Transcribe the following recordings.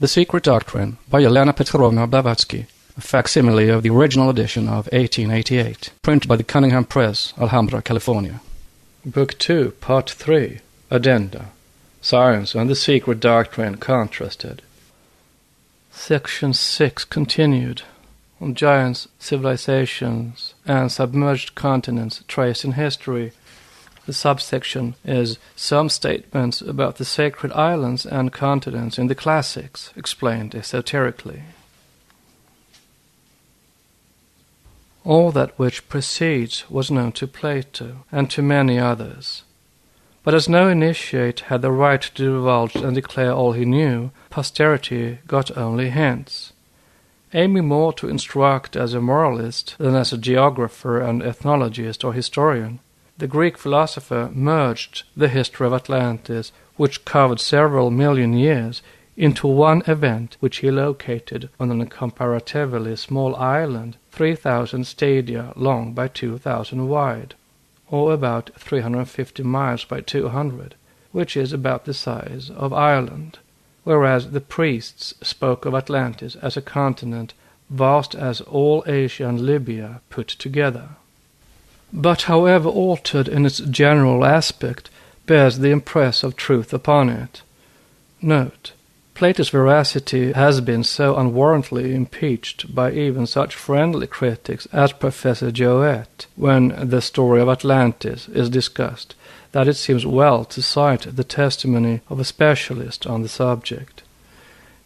The Secret Doctrine by Elena Petrovna Blavatsky, a facsimile of the original edition of 1888, printed by the Cunningham Press, Alhambra, California. Book 2, Part 3, Addenda, Science and the Secret Doctrine Contrasted. Section 6 continued, on giants, civilizations, and submerged continents traced in history. The subsection is some statements about the sacred islands and continents in the classics, explained esoterically. All that which precedes was known to Plato and to many others. But as no initiate had the right to divulge and declare all he knew, posterity got only hints. Aiming more to instruct as a moralist than as a geographer and ethnologist or historian, the Greek philosopher merged the history of Atlantis, which covered several million years, into one event which he located on a comparatively small island 3,000 stadia long by 2,000 wide, or about 350 miles by 200, which is about the size of Ireland, whereas the priests spoke of Atlantis as a continent vast as all Asia and Libya put together. But however altered in its general aspect, bears the impress of truth upon it. Note: Plato's veracity has been so unwarrantedly impeached by even such friendly critics as Professor Jouet when the story of Atlantis is discussed, that it seems well to cite the testimony of a specialist on the subject.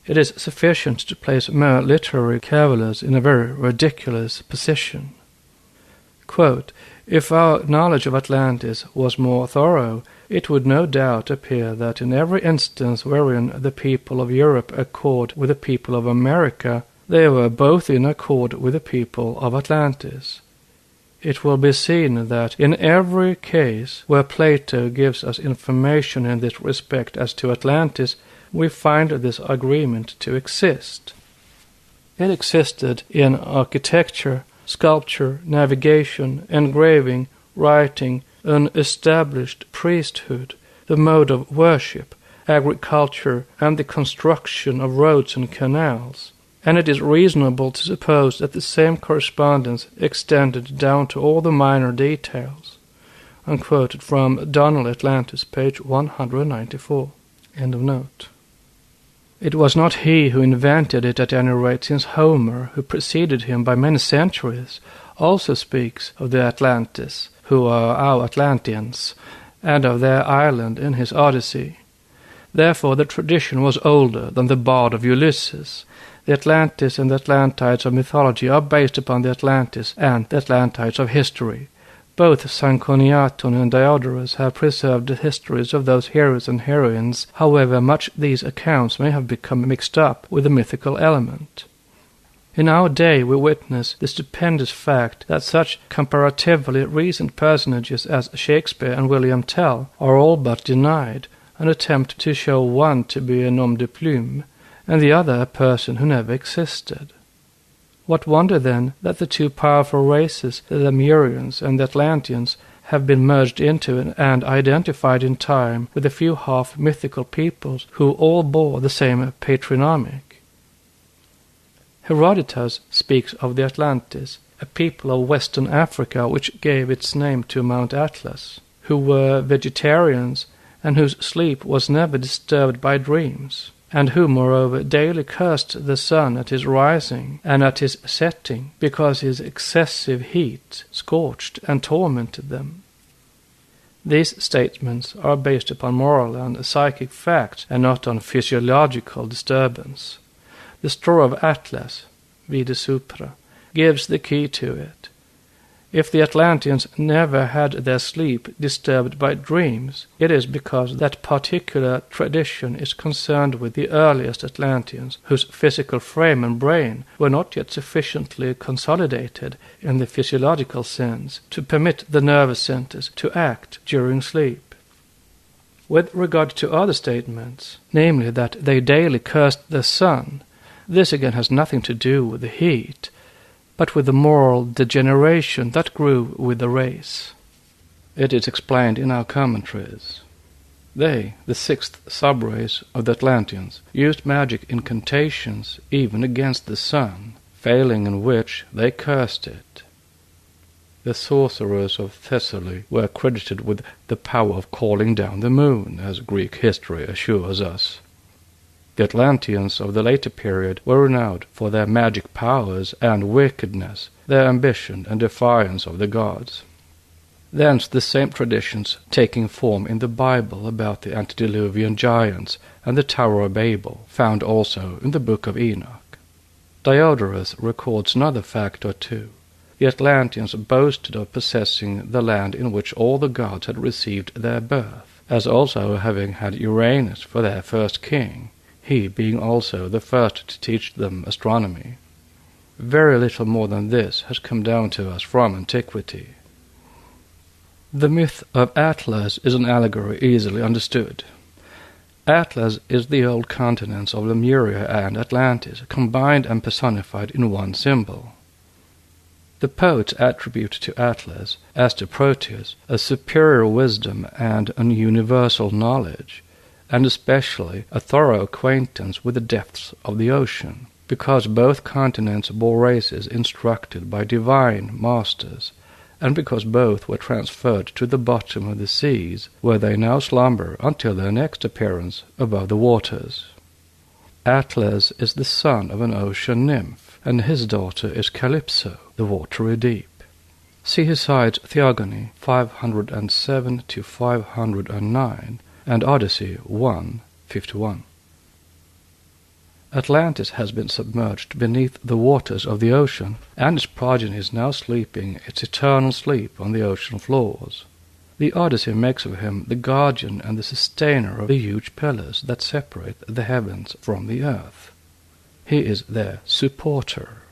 It is sufficient to place mere literary cavillers in a very ridiculous position. Quote, "If our knowledge of Atlantis was more thorough, it would no doubt appear that in every instance wherein the people of Europe accord with the people of America, they were both in accord with the people of Atlantis. It will be seen that in every case where Plato gives us information in this respect as to Atlantis, we find this agreement to exist. It existed in architecture, sculpture, navigation, engraving, writing, an established priesthood, the mode of worship, agriculture, and the construction of roads and canals, and it is reasonable to suppose that the same correspondence extended down to all the minor details." Unquoted from Donnell Atlantis, page 194. End of note. It was not he who invented it at any rate, since Homer, who preceded him by many centuries, also speaks of the Atlantis, who are our Atlanteans, and of their island in his Odyssey. Therefore the tradition was older than the bard of Ulysses. The Atlantis and the Atlantides of mythology are based upon the Atlantis and the Atlantides of history. Both Sanchoniathon and Diodorus have preserved the histories of those heroes and heroines, however much these accounts may have become mixed up with the mythical element. In our day we witness the stupendous fact that such comparatively recent personages as Shakespeare and William Tell are all but denied, an attempt to show one to be a nom de plume, and the other a person who never existed. What wonder, then, that the two powerful races, the Lemurians and the Atlanteans, have been merged into and identified in time with a few half-mythical peoples who all bore the same patronymic. Herodotus speaks of the Atlantis, a people of western Africa which gave its name to Mount Atlas, who were vegetarians and whose sleep was never disturbed by dreams, and who, moreover, daily cursed the sun at his rising and at his setting, because his excessive heat scorched and tormented them. These statements are based upon moral and psychic facts and not on physiological disturbance. The story of Atlas, vide supra, gives the key to it. If the Atlanteans never had their sleep disturbed by dreams, it is because that particular tradition is concerned with the earliest Atlanteans, whose physical frame and brain were not yet sufficiently consolidated in the physiological sense to permit the nervous centers to act during sleep. With regard to other statements, namely that they daily cursed the sun, this again has nothing to do with the heat, but with the moral degeneration that grew with the race. It is explained in our commentaries. They, the sixth subrace of the Atlanteans, used magic incantations even against the sun, failing in which they cursed it. The sorcerers of Thessaly were credited with the power of calling down the moon, as Greek history assures us. The Atlanteans of the later period were renowned for their magic powers and wickedness, their ambition and defiance of the gods. Thence the same traditions taking form in the Bible about the antediluvian giants and the Tower of Babel, found also in the Book of Enoch. Diodorus records another fact or two. The Atlanteans boasted of possessing the land in which all the gods had received their birth, as also having had Uranus for their first king, he being also the first to teach them astronomy. Very little more than this has come down to us from antiquity. The myth of Atlas is an allegory easily understood. Atlas is the old continents of Lemuria and Atlantis, combined and personified in one symbol. The poets attribute to Atlas, as to Proteus, a superior wisdom and an universal knowledge, and especially a thorough acquaintance with the depths of the ocean, because both continents bore races instructed by divine masters, and because both were transferred to the bottom of the seas, where they now slumber until their next appearance above the waters. Atlas is the son of an ocean nymph, and his daughter is Calypso, the watery deep. See Hesiod's Theogony 507 to 509, and Odyssey 1:51. Atlantis has been submerged beneath the waters of the ocean, and its progeny is now sleeping its eternal sleep on the ocean floors. The Odyssey makes of him the guardian and the sustainer of the huge pillars that separate the heavens from the earth. He is their supporter.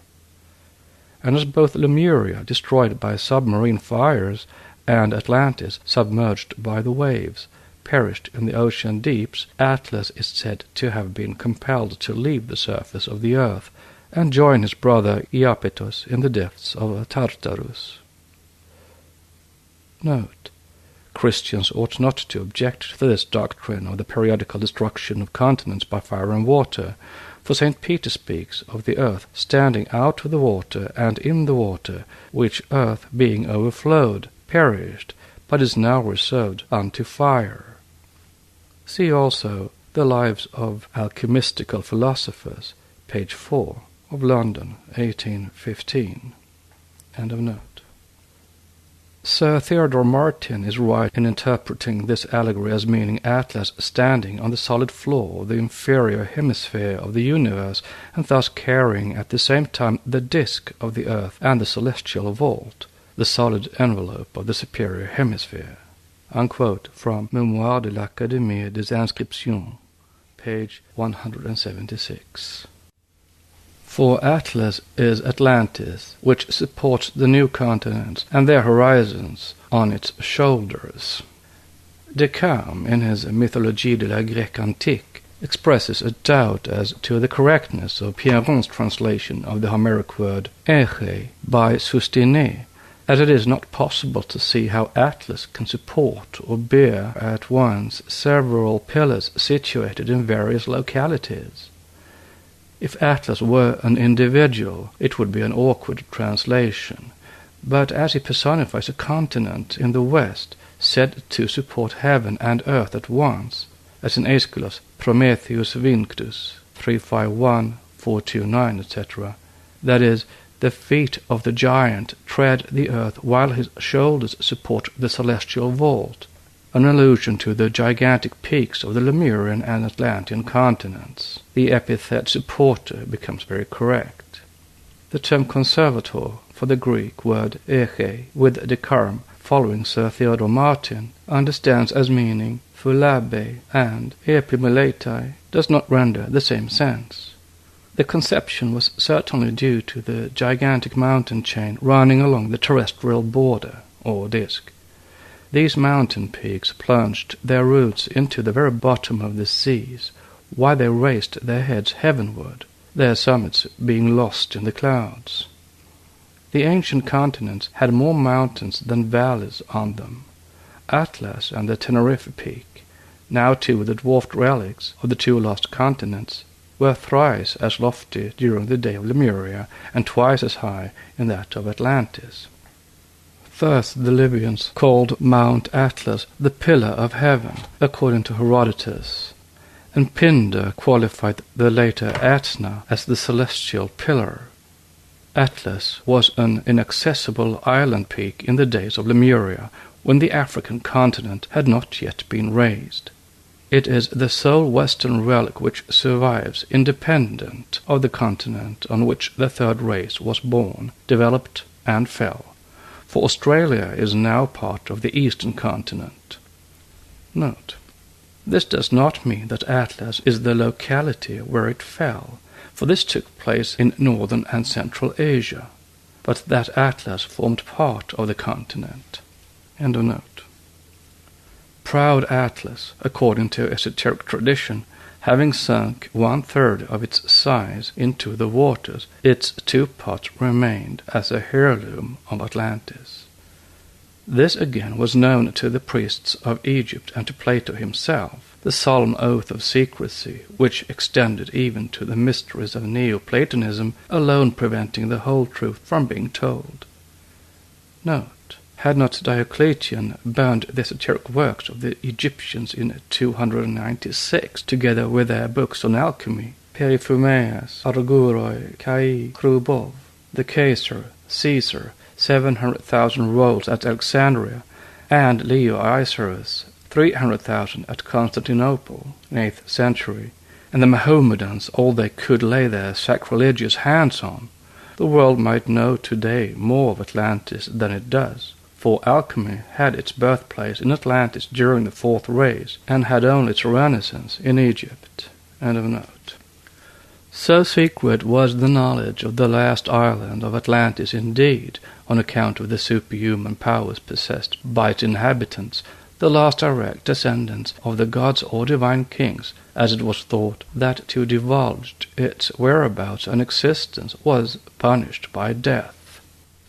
And as both Lemuria, destroyed by submarine fires, and Atlantis, submerged by the waves, perished in the ocean deeps, Atlas is said to have been compelled to leave the surface of the earth and join his brother Iapetus in the depths of Tartarus. Note: Christians ought not to object to this doctrine of the periodical destruction of continents by fire and water, for St. Peter speaks of the earth standing out of the water and in the water, which earth being overflowed perished, but is now reserved unto fire. See also the Lives of Alchemistical Philosophers, page 4, of London, 1815. End of note. Sir Theodore Martin is right in interpreting this allegory as meaning Atlas standing on the solid floor of the inferior hemisphere of the universe, and thus carrying at the same time the disk of the earth and the celestial vault, the solid envelope of the superior hemisphere. Unquote from Mémoires de l'Académie des Inscriptions, page 176. For Atlas is Atlantis, which supports the new continents and their horizons on its shoulders. Descartes, in his Mythologie de la Grecque Antique, expresses a doubt as to the correctness of Pierron's translation of the Homeric word «ere» by Sustinet, as it is not possible to see how Atlas can support or bear at once several pillars situated in various localities. If Atlas were an individual, it would be an awkward translation, but as he personifies a continent in the west, said to support heaven and earth at once, as in Aeschylus' Prometheus Vinctus 351, 429, etc., that is, the feet of the giant tread the earth while his shoulders support the celestial vault, an allusion to the gigantic peaks of the Lemurian and Atlantean continents. The epithet supporter becomes very correct. The term conservator for the Greek word ege, with Descartes following Sir Theodore Martin, understands as meaning phulabe, and epimeletai does not render the same sense. The conception was certainly due to the gigantic mountain chain running along the terrestrial border, or disk. These mountain peaks plunged their roots into the very bottom of the seas, while they raised their heads heavenward, their summits being lost in the clouds. The ancient continents had more mountains than valleys on them. Atlas and the Tenerife Peak, now too the dwarfed relics of the two lost continents, were thrice as lofty during the day of Lemuria and twice as high in that of Atlantis. Thus the Libyans called Mount Atlas the Pillar of Heaven, according to Herodotus, and Pindar qualified the later Etna as the Celestial Pillar. Atlas was an inaccessible island peak in the days of Lemuria, when the African continent had not yet been raised. It is the sole Western relic which survives, independent of the continent on which the third race was born, developed, and fell. For Australia is now part of the eastern continent. Note: this does not mean that Atlas is the locality where it fell, for this took place in northern and central Asia, but that Atlas formed part of the continent. End of note. Proud Atlas, according to esoteric tradition, having sunk 1/3 of its size into the waters, its two parts remained as a heirloom of Atlantis. This again was known to the priests of Egypt and to Plato himself, the solemn oath of secrecy, which extended even to the mysteries of Neoplatonism, alone preventing the whole truth from being told. Note: had not Diocletian burned the esoteric works of the Egyptians in 296, together with their books on alchemy, Periphumeas, Arguroi, Kai, Krubov, the Caesar, 700,000 rolls at Alexandria, and Leo Isarus, 300,000 at Constantinople, 8th century, and the Mohammedans all they could lay their sacrilegious hands on, the world might know today more of Atlantis than it does, for alchemy had its birthplace in Atlantis during the Fourth Race, and had only its renaissance in Egypt. End of note. So secret was the knowledge of the last island of Atlantis indeed, on account of the superhuman powers possessed by its inhabitants, the last direct descendants of the gods or divine kings, as it was thought that to divulge its whereabouts and existence was punished by death.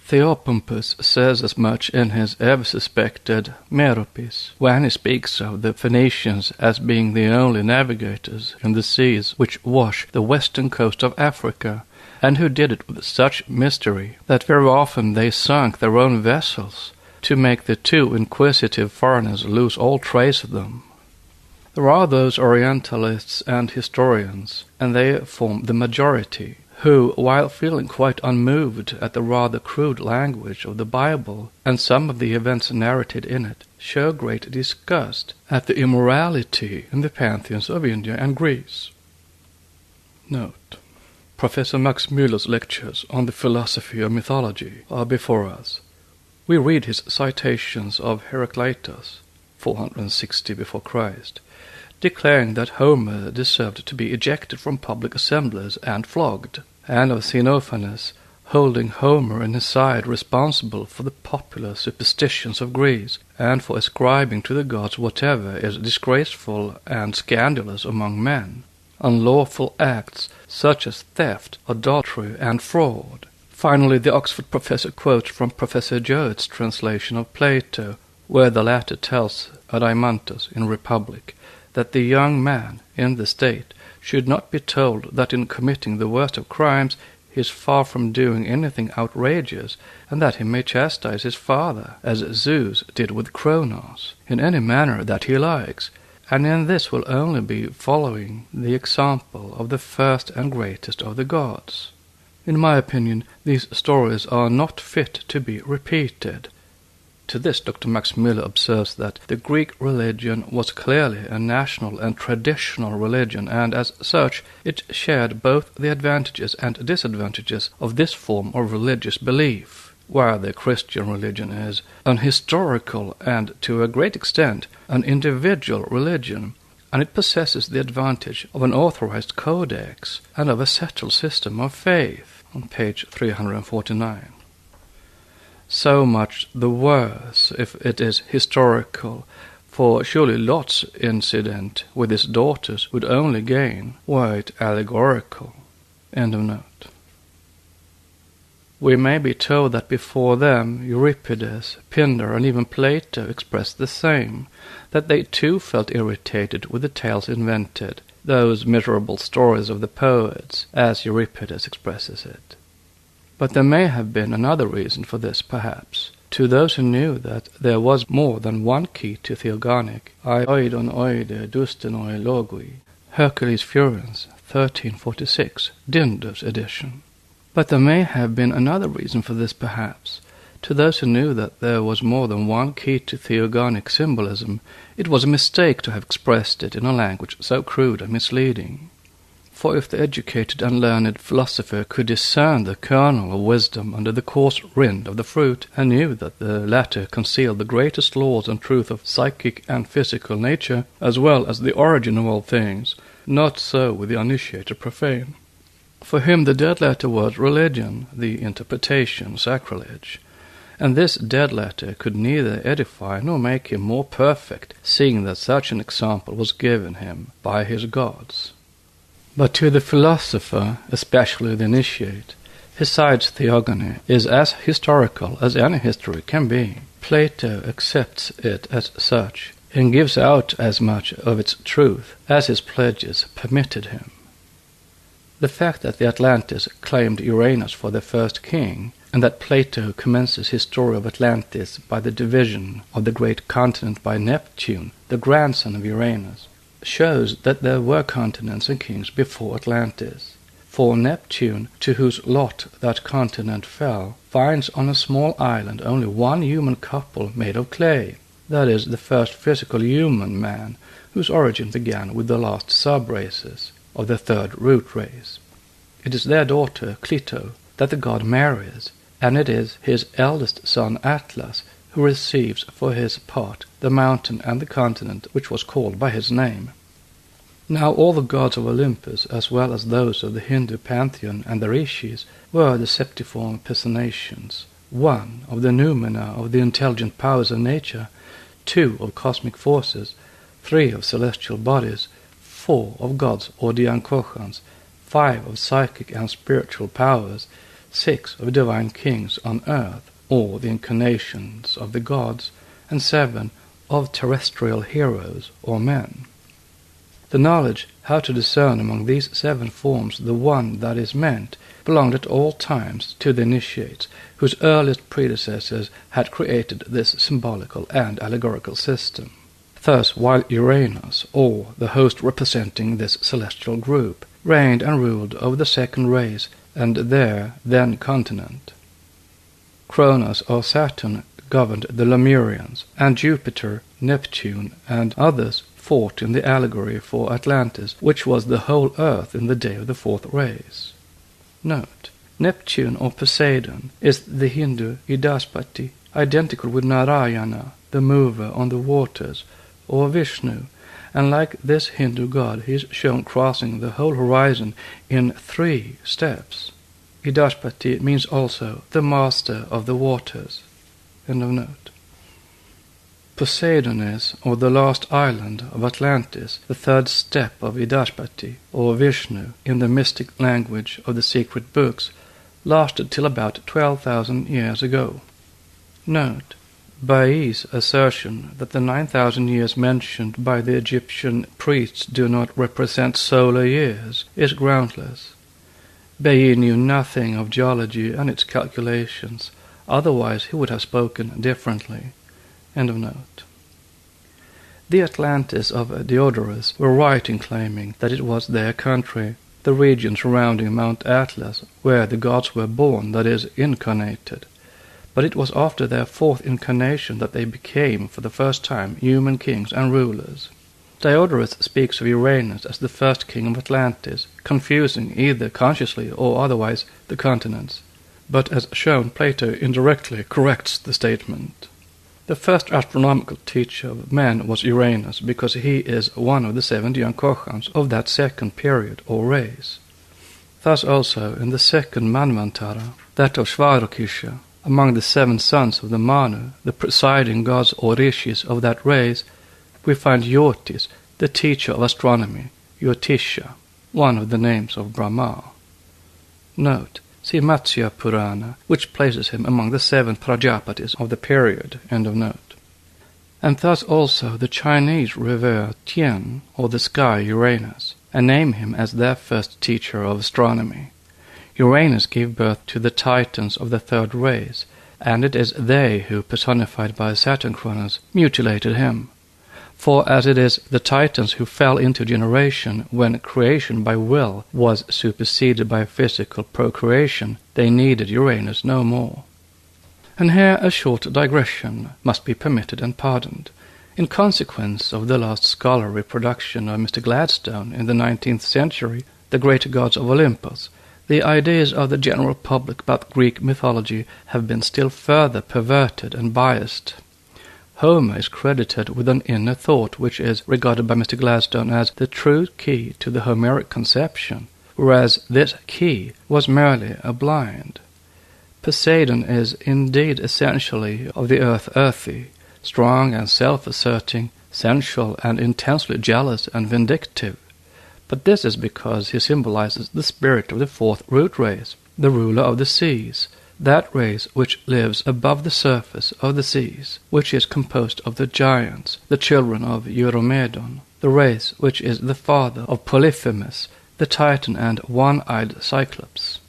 Theopompus says as much in his ever-suspected Meropis, when he speaks of the Phoenicians as being the only navigators in the seas which wash the western coast of Africa, and who did it with such mystery that very often they sunk their own vessels, to make the too inquisitive foreigners lose all trace of them. There are those Orientalists and historians, and they form the majority, who, while feeling quite unmoved at the rather crude language of the Bible and some of the events narrated in it, show great disgust at the immorality in the pantheons of India and Greece. Note: Professor Max Müller's lectures on the philosophy of mythology are before us. We read his citations of Heraclitus, 460 before Christ, declaring that Homer deserved to be ejected from public assemblies and flogged, and of Xenophanes, holding Homer in his side responsible for the popular superstitions of Greece, and for ascribing to the gods whatever is disgraceful and scandalous among men, unlawful acts such as theft, adultery, and fraud. Finally, the Oxford professor quotes from Professor Jowett's translation of Plato, where the latter tells Adeimantus in Republic that the young man in the state should not be told that in committing the worst of crimes he is far from doing anything outrageous, and that he may chastise his father, as Zeus did with Kronos, in any manner that he likes, and in this will only be following the example of the first and greatest of the gods. In my opinion, these stories are not fit to be repeated. To this Dr. Max Müller observes that the Greek religion was clearly a national and traditional religion, and as such it shared both the advantages and disadvantages of this form of religious belief, while the Christian religion is an historical and, to a great extent, an individual religion, and it possesses the advantage of an authorized codex and of a settled system of faith, on page 349. So much the worse if it is historical, for surely Lot's incident with his daughters would only gain were it allegorical. End of note. We may be told that before them Euripides, Pindar, and even Plato expressed the same, that they too felt irritated with the tales invented, those miserable stories of the poets, as Euripides expresses it. But there may have been another reason for this, perhaps. To those who knew that there was more than one key to theogonic, oidon oide dustenoi logoi, Hercules Furens, 1346, Dinder's edition. But there may have been another reason for this, perhaps. To those who knew that there was more than one key to theogonic symbolism, it was a mistake to have expressed it in a language so crude and misleading. For if the educated and learned philosopher could discern the kernel of wisdom under the coarse rind of the fruit, and knew that the latter concealed the greatest laws and truth of psychic and physical nature, as well as the origin of all things, not so with the uninitiated profane. For him the dead letter was religion, the interpretation sacrilege, and this dead letter could neither edify nor make him more perfect, seeing that such an example was given him by his gods. But to the philosopher, especially the initiate, Hesiod's theogony is as historical as any history can be. Plato accepts it as such, and gives out as much of its truth as his pledges permitted him. The fact that the Atlantes claimed Uranus for their first king, and that Plato commences his story of Atlantis by the division of the great continent by Neptune, the grandson of Uranus, shows that there were continents and kings before Atlantis. For Neptune, to whose lot that continent fell, finds on a small island only one human couple made of clay, that is, the first physical human man, whose origin began with the last sub-races of the third root race. It is their daughter, Clito, that the god marries, and it is his eldest son Atlas who receives for his part the mountain and the continent which was called by his name. Now all the gods of Olympus, as well as those of the Hindu pantheon and the rishis, were the septiform personations, 1 of the noumena of the intelligent powers of nature, 2 of cosmic forces, 3 of celestial bodies, 4 of gods or diankochans, 5 of psychic and spiritual powers, 6 of divine kings on earth, or the incarnations of the gods, and 7 of terrestrial heroes or men. The knowledge how to discern among these 7 forms the one that is meant belonged at all times to the initiates, whose earliest predecessors had created this symbolical and allegorical system. Thus, while Uranus, or the host representing this celestial group, reigned and ruled over the second race and their then continent, Cronus or Saturn governed the Lemurians, and Jupiter, Neptune, and others fought in the allegory for Atlantis, which was the whole earth in the day of the fourth race. Note: Neptune or Poseidon is the Hindu Idaspati, identical with Narayana, the mover on the waters, or Vishnu, and like this Hindu god he is shown crossing the whole horizon in 3 steps. Idaspati means also the master of the waters. End of note. Poseidon is, or the last island of Atlantis, the 3rd step of Idaspati, or Vishnu, in the mystic language of the secret books, lasted till about 12,000 years ago. Note: Bailly's assertion that the 9,000 years mentioned by the Egyptian priests do not represent solar years is groundless. Bailly knew nothing of geology and its calculations, otherwise he would have spoken differently. End of note. The Atlantes of Diodorus were right in claiming that it was their country, the region surrounding Mount Atlas, where the gods were born, that is, incarnated. But it was after their 4th incarnation that they became, for the first time, human kings and rulers. Diodorus speaks of Uranus as the first king of Atlantis, confusing either consciously or otherwise the continents. But as shown, Plato indirectly corrects the statement. The first astronomical teacher of men was Uranus, because he is one of the 7 diankochans of that second period or race. Thus also in the second Manvantara, that of Svarokisha, among the 7 sons of the Manu, the presiding gods or rishis of that race, we find Jyotis, the teacher of astronomy, Jyotisha, one of the names of Brahma. Note: see Matsya Purana, which places him among the 7 Prajapatis of the period. End of note. And thus also the Chinese revere Tian, or the sky Uranus, and name him as their first teacher of astronomy. Uranus gave birth to the Titans of the 3rd race, and it is they who, personified by Saturn Kronos, mutilated him. For as it is the Titans who fell into generation when creation by will was superseded by physical procreation, they needed Uranus no more. And here a short digression must be permitted and pardoned. In consequence of the last scholarly production of Mr. Gladstone in the 19th century, The Great Gods of Olympus, the ideas of the general public about Greek mythology have been still further perverted and biased. Homer is credited with an inner thought which is regarded by Mr. Gladstone as the true key to the Homeric conception, whereas this key was merely a blind. Poseidon is indeed essentially of the earth earthy, strong and self-asserting, sensual and intensely jealous and vindictive. But this is because he symbolizes the spirit of the 4th root race, the ruler of the seas, that race which lives above the surface of the seas, which is composed of the giants, the children of Eurymedon, the race which is the father of Polyphemus, the Titan and one-eyed Cyclops.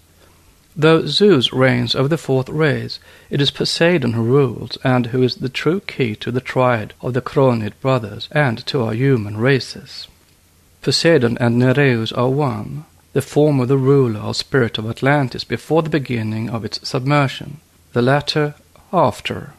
Though Zeus reigns over the 4th race, it is Poseidon who rules, and who is the true key to the triad of the Chronid brothers and to our human races. Poseidon and Nereus are one, the former the ruler or spirit of Atlantis before the beginning of its submersion, the latter after.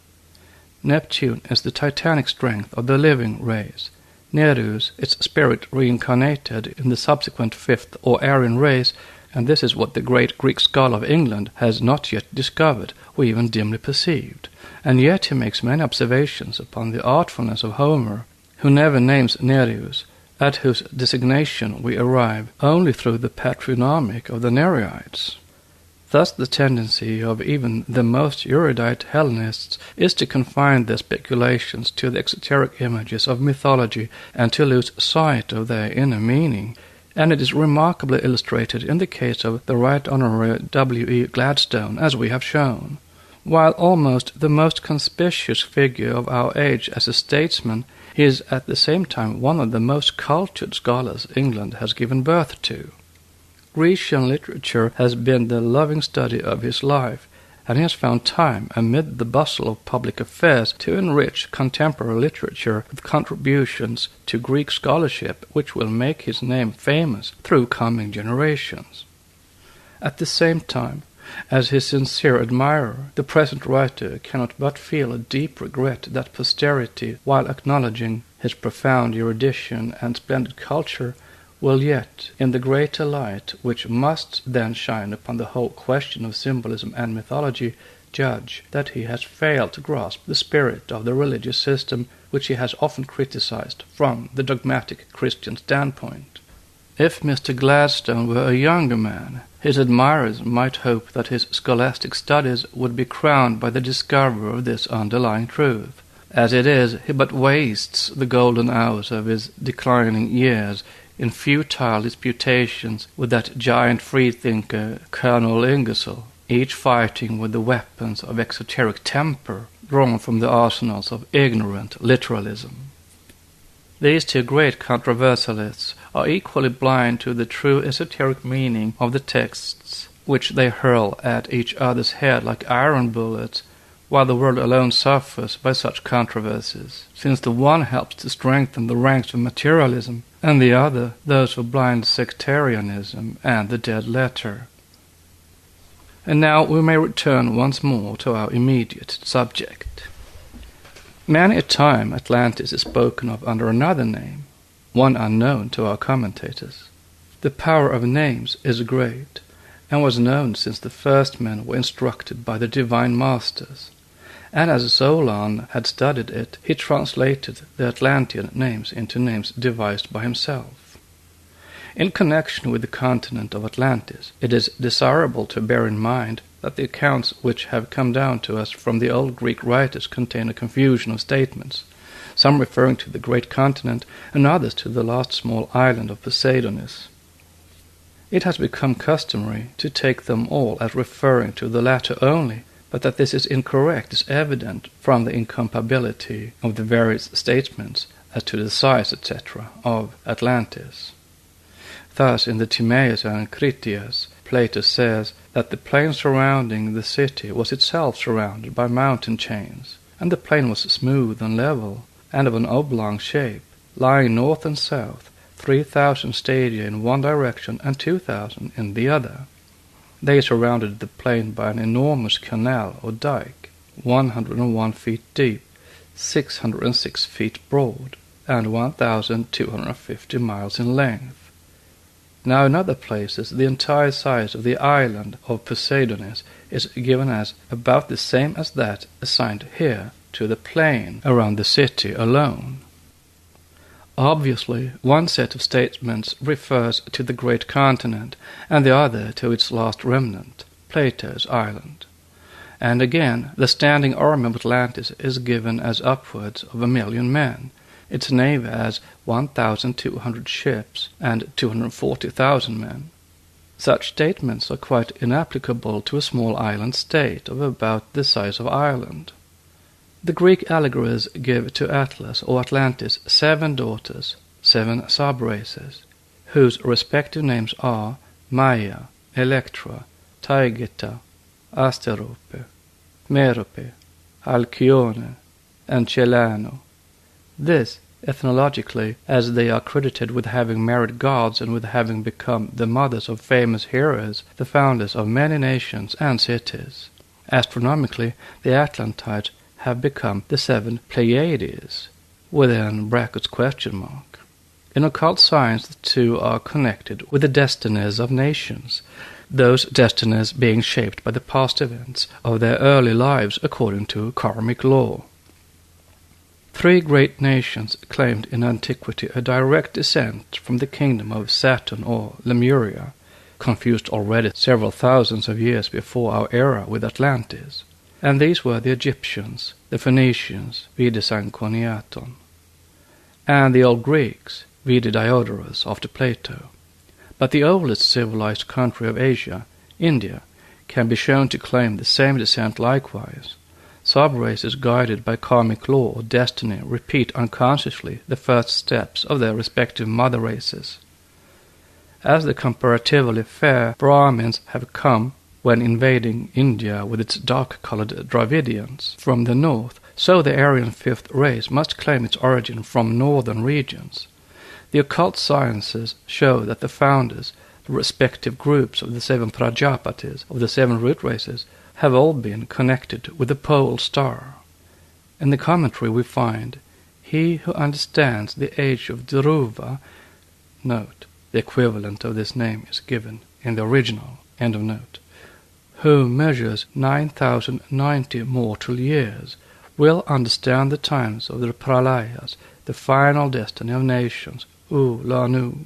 Neptune is the titanic strength of the living race, Nereus its spirit reincarnated in the subsequent 5th or Aryan race, and this is what the great Greek scholar of England has not yet discovered or even dimly perceived, and yet he makes many observations upon the artfulness of Homer, who never names Nereus, at whose designation we arrive only through the patronymic of the Nereids. Thus the tendency of even the most erudite Hellenists is to confine their speculations to the exoteric images of mythology and to lose sight of their inner meaning, and it is remarkably illustrated in the case of the Right Honourable W.E. Gladstone, as we have shown. While almost the most conspicuous figure of our age as a statesman, he is at the same time one of the most cultured scholars England has given birth to. Grecian literature has been the loving study of his life, and he has found time, amid the bustle of public affairs, to enrich contemporary literature with contributions to Greek scholarship which will make his name famous through coming generations. At the same time, as his sincere admirer, the present writer cannot but feel a deep regret that posterity, while acknowledging his profound erudition and splendid culture, will yet, in the greater light which must then shine upon the whole question of symbolism and mythology, judge that he has failed to grasp the spirit of the religious system which he has often criticized from the dogmatic Christian standpoint. If Mr. Gladstone were a younger man, his admirers might hope that his scholastic studies would be crowned by the discovery of this underlying truth. As it is, he but wastes the golden hours of his declining years in futile disputations with that giant freethinker, Colonel Ingersoll, each fighting with the weapons of exoteric temper drawn from the arsenals of ignorant literalism. These two great controversialists are equally blind to the true esoteric meaning of the texts, which they hurl at each other's head like iron bullets, while the world alone suffers by such controversies, since the one helps to strengthen the ranks of materialism, and the other those of blind sectarianism and the dead letter. And now we may return once more to our immediate subject. Many a time Atlantis is spoken of under another name, one unknown to our commentators. The power of names is great, and was known since the first men were instructed by the divine masters, and as Solon had studied it, he translated the Atlantean names into names devised by himself. In connection with the continent of Atlantis, it is desirable to bear in mind that the accounts which have come down to us from the old Greek writers contain a confusion of statements, some referring to the great continent and others to the last small island of Poseidonis. It has become customary to take them all as referring to the latter only, but that this is incorrect is evident from the incompatibility of the various statements as to the size, etc., of Atlantis. Thus, in the Timaeus and Critias, Plato says that the plain surrounding the city was itself surrounded by mountain chains, and the plain was smooth and level, and of an oblong shape, lying north and south, 3,000 stadia in one direction and 2,000 in the other. They surrounded the plain by an enormous canal or dike, 101 feet deep, 606 feet broad, and 1,250 miles in length. Now in other places the entire size of the island of Poseidonis is given as about the same as that assigned here to the plain around the city alone. Obviously, one set of statements refers to the great continent, and the other to its last remnant, Plato's island. And again, the standing army of Atlantis is given as upwards of 1,000,000 men, its navy as 1,200 ships and 240,000 men. Such statements are quite inapplicable to a small island state of about the size of Ireland. The Greek allegories give to Atlas or Atlantis 7 daughters, 7 sub-races, whose respective names are Maia, Electra, Taigeta, Asterope, Merope, Alcyone, and Celano. This, ethnologically, as they are credited with having married gods and with having become the mothers of famous heroes, the founders of many nations and cities. Astronomically, the Atlantides have become the 7 Pleiades, within brackets question mark. In occult science, the two are connected with the destinies of nations, those destinies being shaped by the past events of their early lives according to karmic law. 3 great nations claimed in antiquity a direct descent from the kingdom of Saturn or Lemuria, confused already several thousands of years before our era with Atlantis, and these were the Egyptians, the Phoenicians, vide Sankoniaton, and the Old Greeks, vide Diodorus after Plato. But the oldest civilized country of Asia, India, can be shown to claim the same descent likewise. Sub-races guided by karmic law or destiny repeat unconsciously the first steps of their respective mother races. As the comparatively fair Brahmins have come, when invading India with its dark-colored Dravidians from the north, so the Aryan fifth race must claim its origin from northern regions. The occult sciences show that the founders, the respective groups of the 7 Prajapatis, of the 7 root races, have all been connected with the pole star. In the commentary we find, he who understands the age of Dhruva, note, the equivalent of this name is given in the original, end of note, who measures 9,090 mortal years, will understand the times of the Pralayas, the final destiny of nations, Lanu.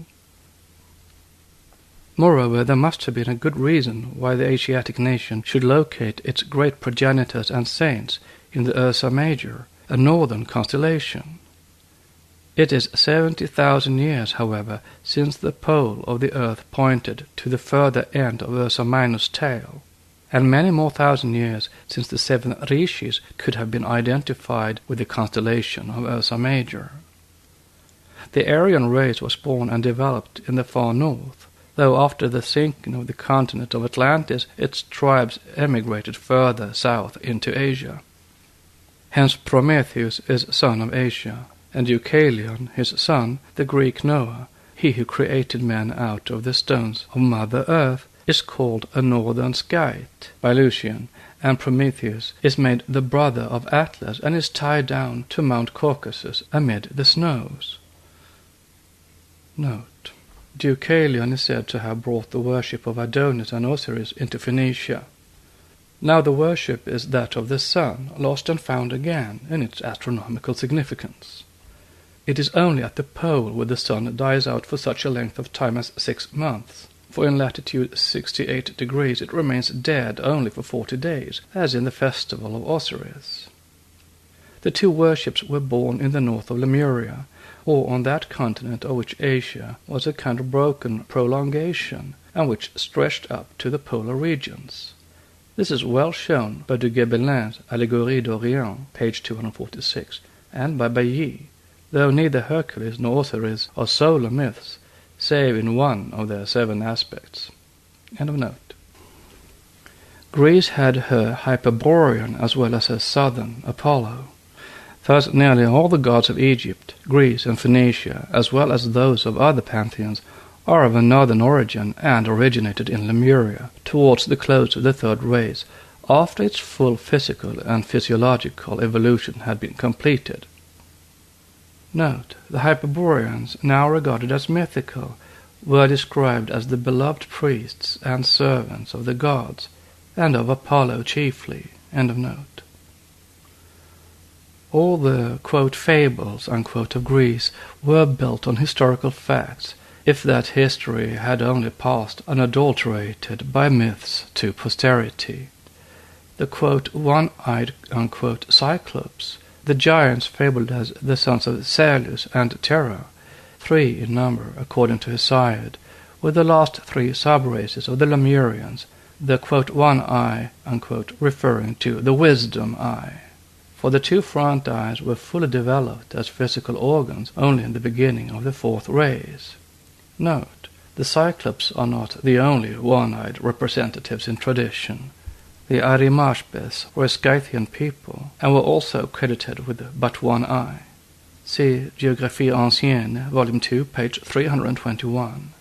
Moreover, there must have been a good reason why the Asiatic nation should locate its great progenitors and saints in the Ursa Major, a northern constellation. It is 70,000 years, however, since the pole of the earth pointed to the further end of Ursa Minor's tail, and many more thousand years since the 7 Rishis could have been identified with the constellation of Ursa Major. The Aryan race was born and developed in the far north, though after the sinking of the continent of Atlantis its tribes emigrated further south into Asia. Hence Prometheus is son of Asia, and Deucalion his son, the Greek Noah, he who created men out of the stones of Mother Earth, is called a northern Scythe by Lucian, and Prometheus is made the brother of Atlas and is tied down to Mount Caucasus amid the snows. Note. Deucalion is said to have brought the worship of Adonis and Osiris into Phoenicia. Now the worship is that of the sun, lost and found again in its astronomical significance. It is only at the pole where the sun dies out for such a length of time as 6 months, for in latitude 68 degrees it remains dead only for 40 days, as in the festival of Osiris. The 2 worships were born in the north of Lemuria, or on that continent of which Asia was a kind of broken prolongation, and which stretched up to the polar regions. This is well shown by de Gebelin's Allégorie d'Orient, page 246, and by Bailly, though neither Hercules nor Osiris are solar myths, save in one of their 7 aspects. End of note. Greece had her Hyperborean as well as her southern Apollo. Thus nearly all the gods of Egypt, Greece and Phoenicia, as well as those of other pantheons, are of a northern origin and originated in Lemuria, towards the close of the third race, after its full physical and physiological evolution had been completed. Note, the Hyperboreans, now regarded as mythical, were described as the beloved priests and servants of the gods, and of Apollo chiefly. End of note. All the, quote, fables, unquote, of Greece were built on historical facts, if that history had only passed unadulterated by myths to posterity. The, quote, one-eyed, unquote, Cyclops, the giants fabled as the sons of Celeus and Terra, 3 in number according to Hesiod, were the last 3 sub-races of the Lemurians, the, quote, one eye, unquote, referring to the wisdom eye. For the 2 front eyes were fully developed as physical organs only in the beginning of the 4th race. Note, the Cyclops are not the only one-eyed representatives in tradition. The Arimaspes were a Scythian people, and were also credited with but one eye. See Géographie Ancienne, Volume 2, page 321.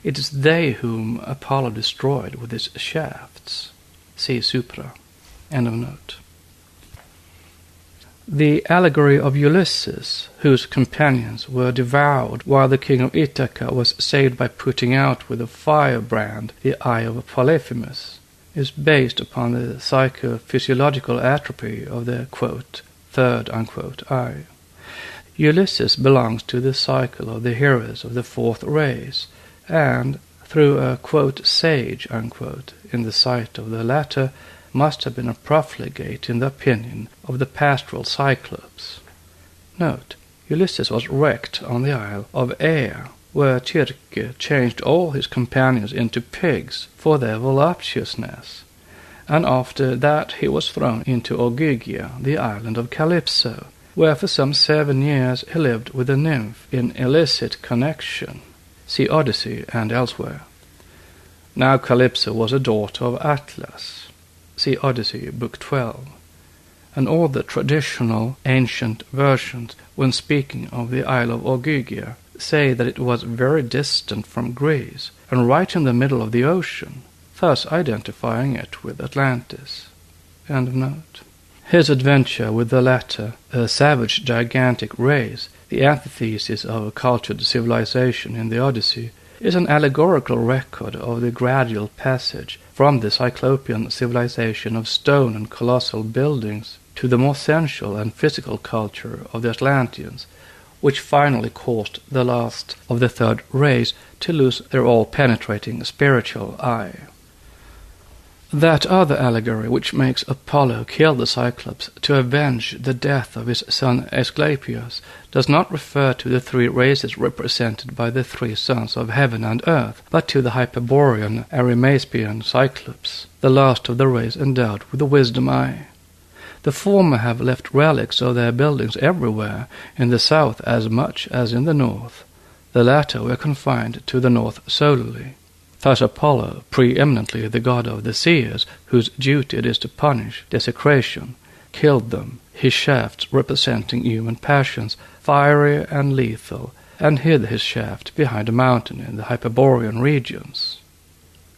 It is they whom Apollo destroyed with his shafts. See Supra. End of note. The allegory of Ulysses, whose companions were devoured while the king of Ithaca was saved by putting out with a firebrand the eye of Polyphemus, is based upon the psychophysiological atrophy of the, quote, 3rd, unquote, eye. Ulysses belongs to the cycle of the heroes of the 4th race, and, through a, quote, sage, unquote, in the sight of the latter, must have been a profligate in the opinion of the pastoral Cyclops. Note, Ulysses was wrecked on the Isle of Aea, where Circe changed all his companions into pigs for their voluptuousness, and after that he was thrown into Ogygia, the island of Calypso, where for some 7 years he lived with a nymph in illicit connection. See Odyssey and elsewhere. Now Calypso was a daughter of Atlas. See Odyssey, Book 12. And all the traditional ancient versions, when speaking of the Isle of Ogygia, say that it was very distant from Greece, and right in the middle of the ocean, thus identifying it with Atlantis. End of note. His adventure with the latter, a savage gigantic race, the antithesis of a cultured civilization in the Odyssey, is an allegorical record of the gradual passage from the Cyclopean civilization of stone and colossal buildings to the more sensual and physical culture of the Atlanteans, which finally caused the last of the 3rd race to lose their all-penetrating spiritual eye. That other allegory which makes Apollo kill the Cyclops to avenge the death of his son Asclepius does not refer to the 3 races represented by the 3 sons of heaven and earth, but to the Hyperborean Arimaspian Cyclops, the last of the race endowed with the wisdom eye. The former have left relics of their buildings everywhere, in the south as much as in the north. The latter were confined to the north solely. Thus Apollo, preeminently the god of the seers, whose duty it is to punish desecration, killed them, his shafts representing human passions, fiery and lethal, and hid his shaft behind a mountain in the Hyperborean regions.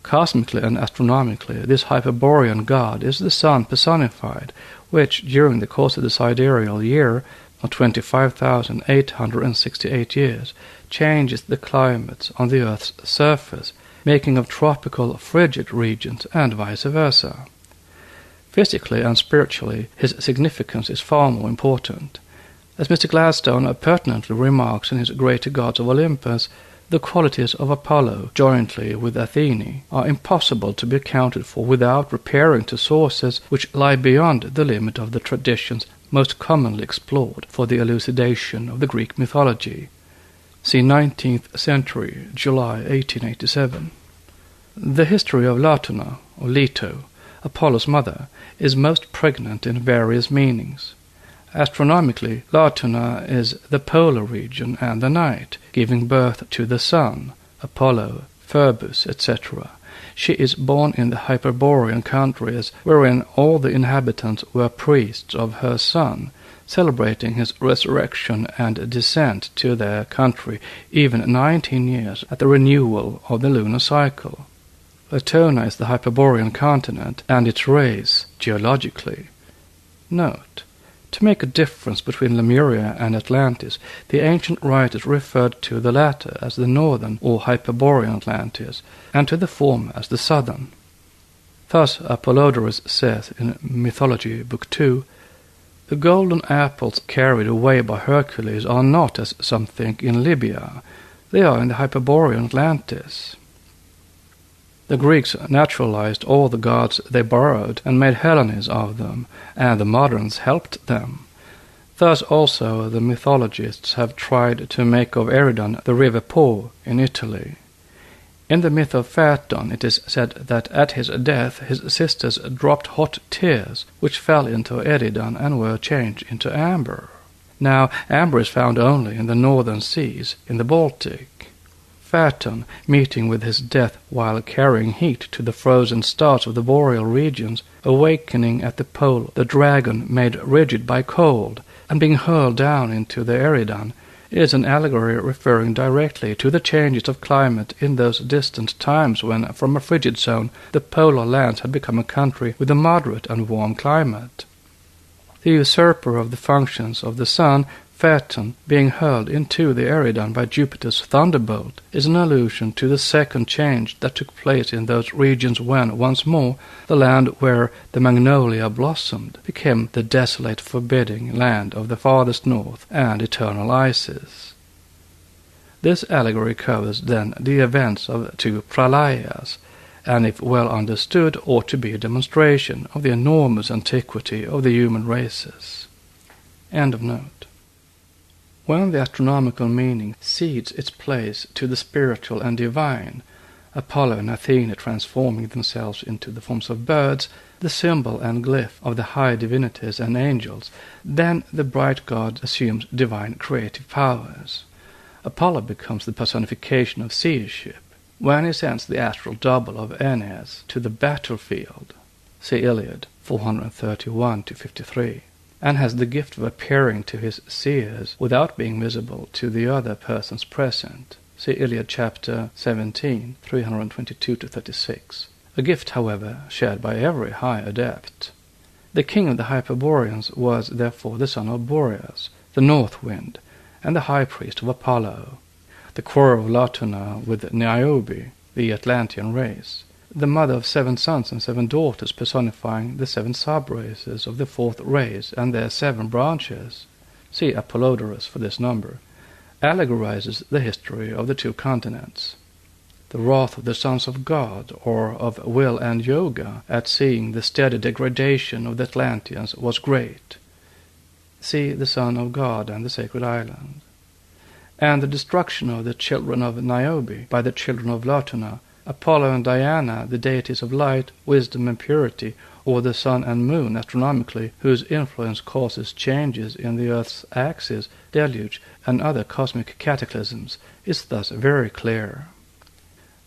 Cosmically and astronomically, this Hyperborean god is the sun personified, which, during the course of the sidereal year, of 25,868 years, changes the climates on the Earth's surface, making of tropical frigid regions and vice versa. Physically and spiritually, his significance is far more important. As Mr. Gladstone pertinently remarks in his Greater Gods of Olympus, the qualities of Apollo, jointly with Athene, are impossible to be accounted for without repairing to sources which lie beyond the limit of the traditions most commonly explored for the elucidation of the Greek mythology. See 19th century, July 1887. The history of Latona, or Leto, Apollo's mother, is most pregnant in various meanings. Astronomically, Latona is the polar region and the night, giving birth to the sun, Apollo, Phoebus, etc. She is born in the Hyperborean countries, wherein all the inhabitants were priests of her son, celebrating his resurrection and descent to their country even 19 years at the renewal of the lunar cycle. Latona is the Hyperborean continent and its race, geologically. Note: to make a difference between Lemuria and Atlantis, the ancient writers referred to the latter as the northern or Hyperborean Atlantis, and to the former as the southern. Thus Apollodorus says in Mythology, Book 2, "The golden apples carried away by Hercules are not, as some think, in Libya. They are in the Hyperborean Atlantis." The Greeks naturalized all the gods they borrowed and made Hellenes of them, and the moderns helped them. Thus also the mythologists have tried to make of Eridan the river Po in Italy. In the myth of Phaeton it is said that at his death his sisters dropped hot tears, which fell into Eridan and were changed into amber. Now amber is found only in the northern seas, in the Baltic. Phaeton, meeting with his death while carrying heat to the frozen stars of the boreal regions, awakening at the pole the dragon made rigid by cold, and being hurled down into the Eridan, is an allegory referring directly to the changes of climate in those distant times when, from a frigid zone, the polar lands had become a country with a moderate and warm climate. The usurper of the functions of the sun, Phaeton, being hurled into the Eridan by Jupiter's thunderbolt, is an allusion to the second change that took place in those regions when, once more, the land where the magnolia blossomed became the desolate, forbidding land of the farthest north and eternal ices. This allegory covers, then, the events of two pralayas, and if well understood ought to be a demonstration of the enormous antiquity of the human races. End of note. When the astronomical meaning cedes its place to the spiritual and divine, Apollo and Athena transforming themselves into the forms of birds, the symbol and glyph of the high divinities and angels, then the bright god assumes divine creative powers. Apollo becomes the personification of seership, when he sends the astral double of Aeneas to the battlefield, see Iliad 431-53, and has the gift of appearing to his seers without being visible to the other persons present, see Iliad chapter 17, 322-36, a gift, however, shared by every high adept. The king of the Hyperboreans was therefore the son of Boreas, the north wind, and the high priest of Apollo. The quarrel of Latona with Niobe, the Atlantean race, the mother of 7 sons and 7 daughters, personifying the 7 sub-races of the fourth race and their 7 branches, see Apollodorus for this number, allegorizes the history of the 2 continents. The wrath of the sons of God, or of Will and Yoga, at seeing the steady degradation of the Atlanteans was great. See the Son of God and the Sacred Island. And the destruction of the children of Niobe by the children of Latona, Apollo and Diana, the deities of light, wisdom, and purity, or the sun and moon astronomically, whose influence causes changes in the Earth's axis, deluge, and other cosmic cataclysms, is thus very clear.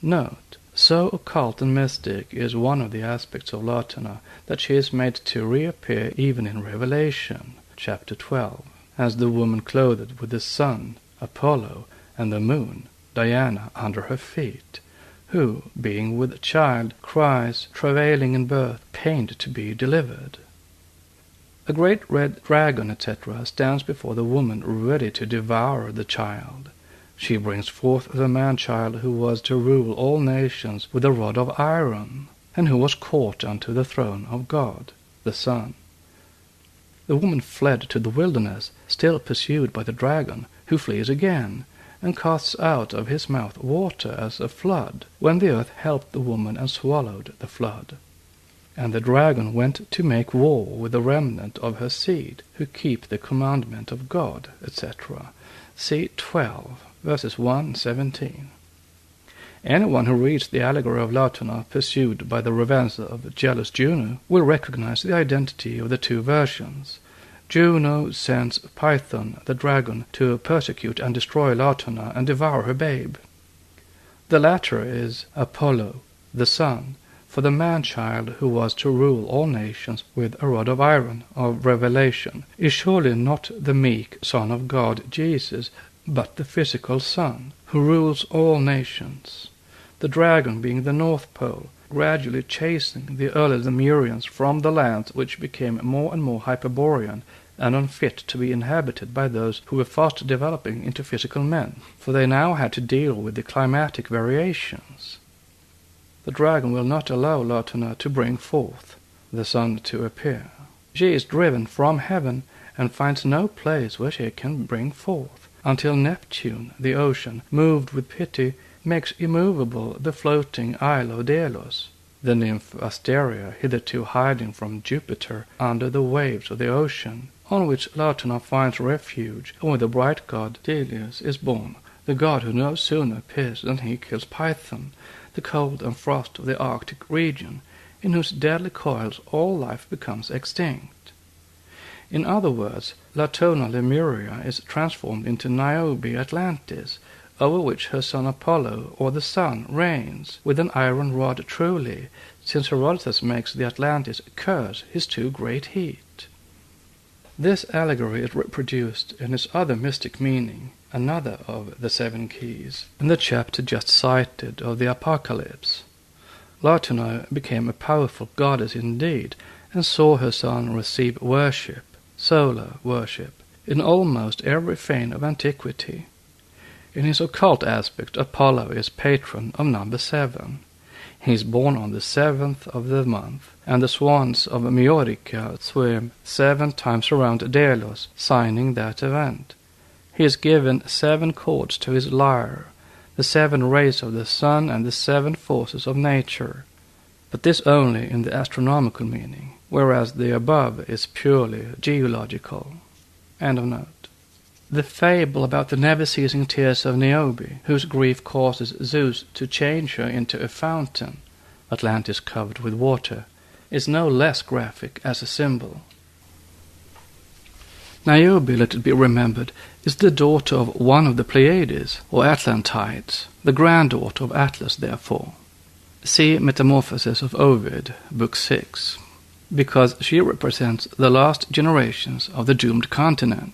Note: so occult and mystic is one of the aspects of Latona that she is made to reappear even in Revelation, chapter 12, as the woman clothed with the sun, Apollo, and the moon, Diana, under her feet, who, being with child, cries, travailing in birth, pained to be delivered. A great red dragon, etc., stands before the woman ready to devour the child. She brings forth the man-child who was to rule all nations with a rod of iron, and who was caught unto the throne of God, the Son. The woman fled to the wilderness, still pursued by the dragon, who flees again, and casts out of his mouth water as a flood, when the earth helped the woman and swallowed the flood. And the dragon went to make war with the remnant of her seed, who keep the commandment of God, etc. See 12, verses 1-17. Anyone who reads the allegory of Latona pursued by the Ravenna of jealous Juno will recognize the identity of the two versions. Juno sends Python, the dragon, to persecute and destroy Latona and devour her babe. The latter is Apollo, the sun, for the man-child who was to rule all nations with a rod of iron of Revelation is surely not the meek Son of God, Jesus, but the physical Son, who rules all nations. The dragon being the North Pole, gradually chasing the early Lemurians from the lands which became more and more Hyperborean and unfit to be inhabited by those who were fast developing into physical men, for they now had to deal with the climatic variations. The dragon will not allow Latona to bring forth, the sun to appear. She is driven from heaven and finds no place where she can bring forth, until Neptune, the ocean, moved with pity, makes immovable the floating isle of Delos, the nymph Asteria, hitherto hiding from Jupiter under the waves of the ocean, on which Latona finds refuge, and where the bright god Delius is born, the god who no sooner appears than he kills Python, the cold and frost of the Arctic region, in whose deadly coils all life becomes extinct. In other words, Latona Lemuria is transformed into Niobe Atlantis, over which her son Apollo, or the sun, reigns, with an iron rod truly, since Herodotus makes the Atlantis curse his too great heat. This allegory is reproduced in its other mystic meaning, another of the seven keys, in the chapter just cited of the Apocalypse. Latona became a powerful goddess indeed, and saw her son receive worship, solar worship, in almost every fane of antiquity. In his occult aspect, Apollo is patron of number 7. He is born on the 7th of the month, and the swans of Meorica swim 7 times around Delos, signing that event. He is given 7 chords to his lyre, the 7 rays of the sun and the 7 forces of nature, but this only in the astronomical meaning, whereas the above is purely geological. End of note. The fable about the never-ceasing tears of Niobe, whose grief causes Zeus to change her into a fountain, Atlantis covered with water, is no less graphic as a symbol. Niobe, let it be remembered, is the daughter of one of the Pleiades, or Atlantides, the granddaughter of Atlas, therefore. See Metamorphoses of Ovid, Book 6, because she represents the last generations of the doomed continent.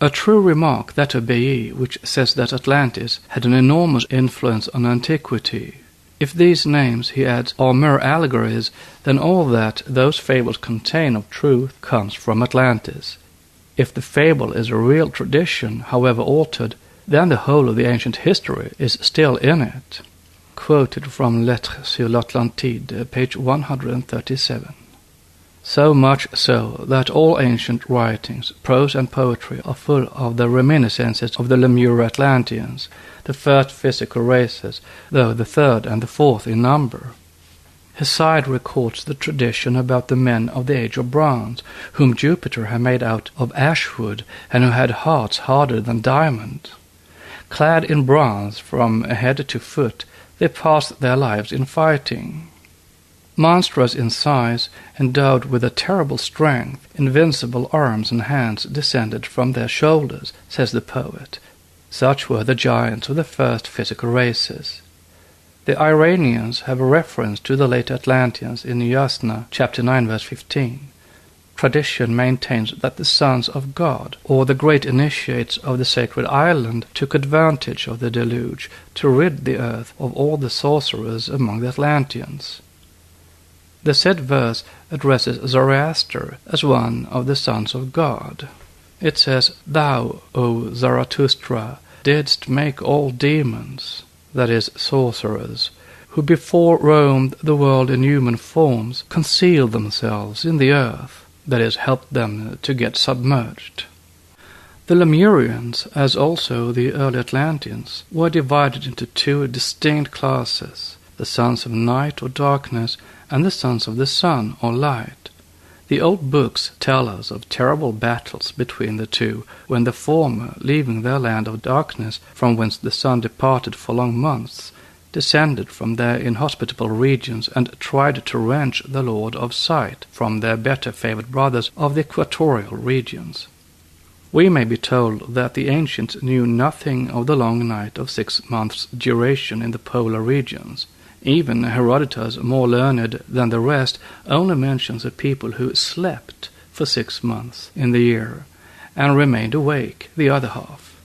A true remark, that of Bailly, which says that Atlantis had an enormous influence on antiquity. If these names, he adds, are mere allegories, then all that those fables contain of truth comes from Atlantis. If the fable is a real tradition, however altered, then the whole of the ancient history is still in it. Quoted from Lettres sur l'Atlantide, page 137. So much so that all ancient writings, prose and poetry, are full of the reminiscences of the Lemur Atlanteans, the first physical races, though the third and the fourth in number. Hesiod records the tradition about the men of the Age of Bronze, whom Jupiter had made out of ashwood, and who had hearts harder than diamond. Clad in bronze from head to foot, they passed their lives in fighting. Monstrous in size, endowed with a terrible strength, invincible arms and hands descended from their shoulders, says the poet. Such were the giants of the first physical races. The Iranians have a reference to the late Atlanteans in Yasna, chapter 9, verse 15. Tradition maintains that the sons of God, or the great initiates of the sacred island, took advantage of the deluge to rid the earth of all the sorcerers among the Atlanteans. The said verse addresses Zoroaster as one of the sons of God. It says, "Thou, O Zarathustra, didst make all demons," that is, sorcerers, who before roamed the world in human forms, concealed themselves in the earth, that is, helped them to get submerged. The Lemurians, as also the early Atlanteans, were divided into 2 distinct classes, the sons of night or darkness, and the sons of the sun or light. The old books tell us of terrible battles between the two, when the former, leaving their land of darkness, from whence the sun departed for long months, descended from their inhospitable regions and tried to wrench the Lord of Sight from their better-favored brothers of the equatorial regions. We may be told that the ancients knew nothing of the long night of 6 months' duration in the polar regions. Even Herodotus, more learned than the rest, only mentions a people who slept for 6 months in the year and remained awake the other half.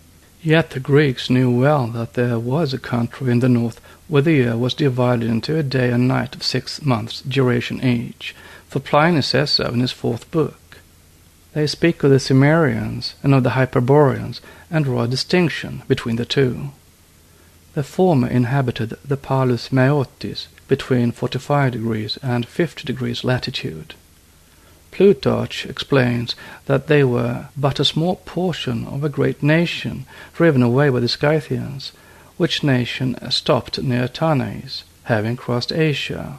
Yet the Greeks knew well that there was a country in the north where the year was divided into a day and night of 6 months' duration each, for Pliny says so in his 4th book. They speak of the Cimmerians and of the Hyperboreans, and draw a distinction between the two. The former inhabited the Palus Maeotis, between 45 degrees and 50 degrees latitude. Plutarch explains that they were but a small portion of a great nation driven away by the Scythians, which nation stopped near Tanais, having crossed Asia.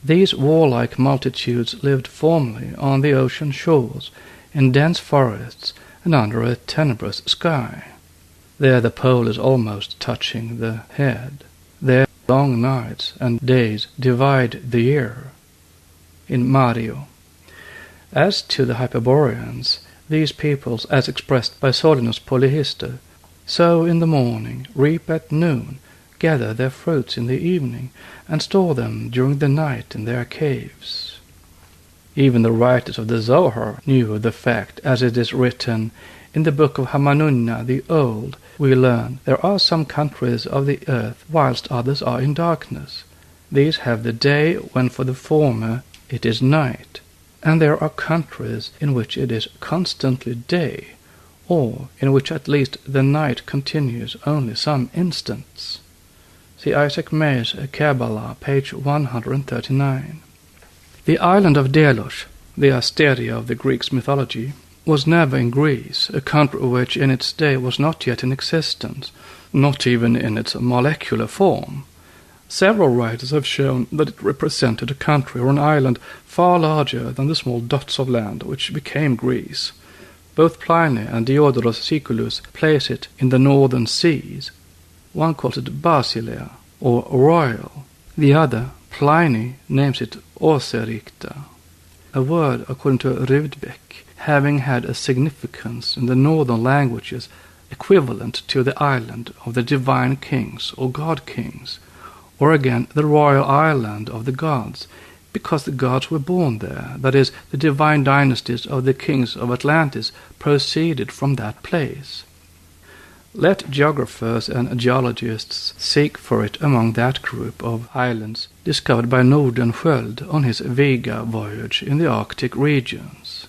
These warlike multitudes lived formerly on the ocean shores, in dense forests, and under a tenebrous sky. There the pole is almost touching the head. There long nights and days divide the year. In Mario. As to the Hyperboreans, these peoples, as expressed by Solinus Polyhister, sow in the morning, reap at noon, gather their fruits in the evening, and store them during the night in their caves. Even the writers of the Zohar knew of the fact, as it is written, in the book of Hamanunna the Old, we learn, there are some countries of the earth, whilst others are in darkness. These have the day, when for the former it is night, and there are countries in which it is constantly day, or in which at least the night continues only some instants. See Isaac May's Kabbalah, page 139. The island of Delos, the Asteria of the Greeks' mythology, was never in Greece, a country which in its day was not yet in existence, not even in its molecular form. Several writers have shown that it represented a country or an island far larger than the small dots of land which became Greece. Both Pliny and Diodorus Siculus place it in the northern seas. One calls it Basileia, or Royal. The other, Pliny, names it Osericta, a word, according to Rudbeck, having had a significance in the northern languages equivalent to the island of the divine kings or god-kings, or again the royal island of the gods, because the gods were born there, that is, the divine dynasties of the kings of Atlantis proceeded from that place. Let geographers and geologists seek for it among that group of islands discovered by Nordenskjöld on his Vega voyage in the Arctic regions.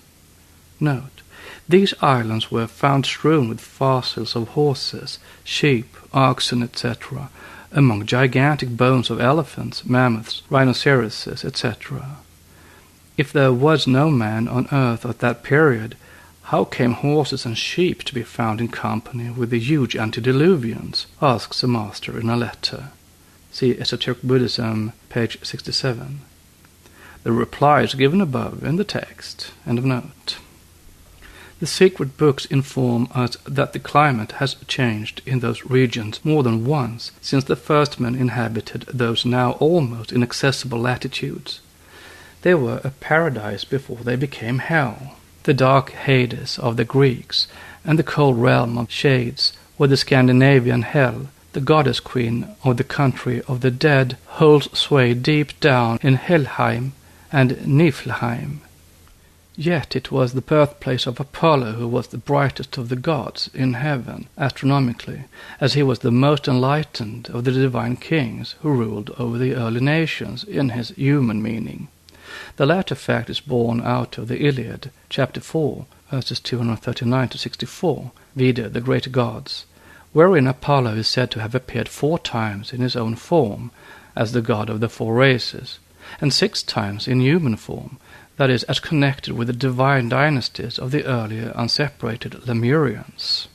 Note, these islands were found strewn with fossils of horses, sheep, oxen, etc., among gigantic bones of elephants, mammoths, rhinoceroses, etc. If there was no man on earth at that period, how came horses and sheep to be found in company with the huge antediluvians? Asks a master in a letter. See Esoteric Buddhism, page 67. The reply is given above in the text. End of note. The secret books inform us that the climate has changed in those regions more than once since the first men inhabited those now almost inaccessible latitudes. They were a paradise before they became hell. The dark Hades of the Greeks and the cold realm of Shades were the Scandinavian hell. The goddess queen of the country of the dead holds sway deep down in Helheim and Niflheim. Yet it was the birthplace of Apollo who was the brightest of the gods in heaven, astronomically, as he was the most enlightened of the divine kings who ruled over the early nations in his human meaning. The latter fact is borne out of the Iliad, chapter 4, verses 239 to 64, vide the great gods, wherein Apollo is said to have appeared 4 times in his own form, as the god of the 4 races, and 6 times in human form, that is, as connected with the divine dynasties of the earlier unseparated Lemurians.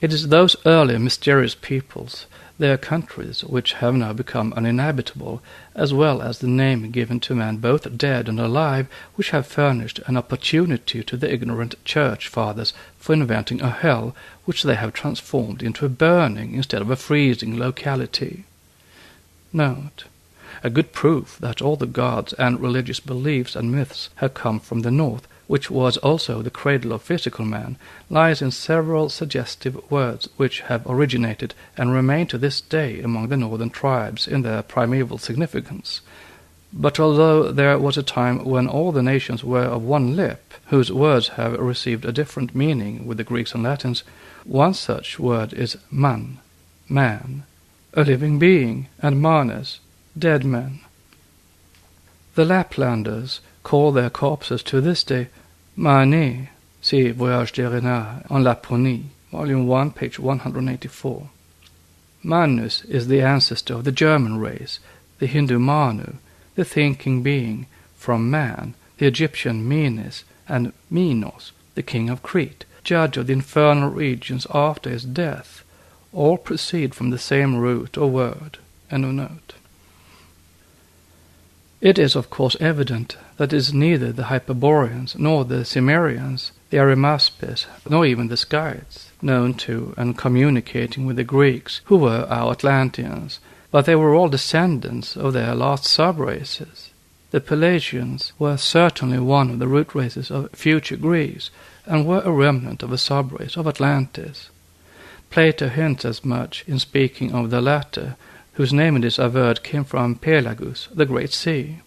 It is those early mysterious peoples, their countries, which have now become uninhabitable, as well as the name given to men both dead and alive, which have furnished an opportunity to the ignorant church fathers for inventing a hell which they have transformed into a burning instead of a freezing locality. Note: a good proof that all the gods and religious beliefs and myths have come from the north, which was also the cradle of physical man, lies in several suggestive words which have originated and remain to this day among the northern tribes in their primeval significance. But although there was a time when all the nations were of one lip, whose words have received a different meaning with the Greeks and Latins, one such word is man, man, a living being, and manes, dead men. The Laplanders call their corpses to this day mani. See Voyage des Renards en Laponie, Volume 1, page 184. Manus is the ancestor of the German race, the Hindu Manu, the thinking being, from man, the Egyptian Menes, and Minos, the king of Crete, judge of the infernal regions after his death. All proceed from the same root or word. End of note. It is of course evident that it is neither the Hyperboreans nor the Cimmerians, the Arimaspes, nor even the Scythes, known to and communicating with the Greeks, who were our Atlanteans, but they were all descendants of their last sub-races. The Pelagians were certainly one of the root races of future Greece, and were a remnant of a sub-race of Atlantis. Plato hints as much in speaking of the latter, whose name it is averred came from Pelagus, the Great Sea.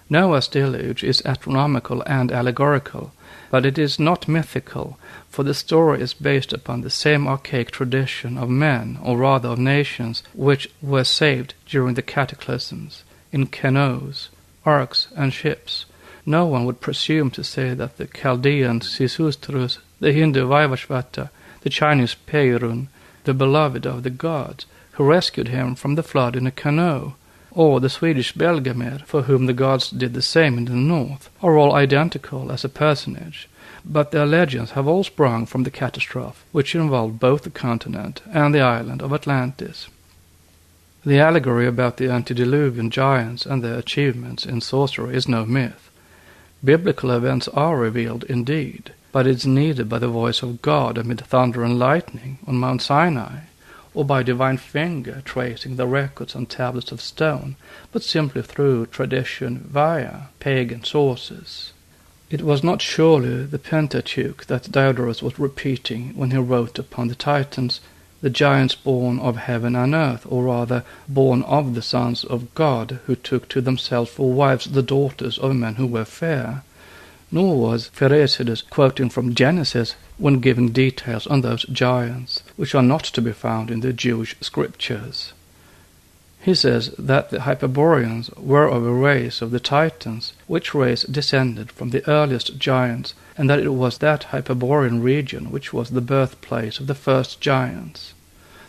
Noah's deluge is astronomical and allegorical, but it is not mythical, for the story is based upon the same archaic tradition of men, or rather of nations, which were saved during the cataclysms, in canoes, arks, and ships. No one would presume to say that the Chaldean Xisustrus, the Hindu Vaivashvata, the Chinese Peirun, the beloved of the gods, who rescued him from the flood in a canoe, or the Swedish Belgamer, for whom the gods did the same in the north, are all identical as a personage, but their legends have all sprung from the catastrophe, which involved both the continent and the island of Atlantis. The allegory about the antediluvian giants and their achievements in sorcery is no myth. Biblical events are revealed indeed, but it is neither by the voice of God amid thunder and lightning on Mount Sinai, or by divine finger tracing the records on tablets of stone, but simply through tradition via pagan sources. It was not surely the Pentateuch that Diodorus was repeating when he wrote upon the Titans, the giants born of heaven and earth, or rather born of the sons of God, who took to themselves for wives the daughters of men who were fair. Nor was Pherecydes quoting from Genesis when giving details on those giants, which are not to be found in the Jewish scriptures. He says that the Hyperboreans were of a race of the Titans, which race descended from the earliest giants, and that it was that Hyperborean region which was the birthplace of the first giants.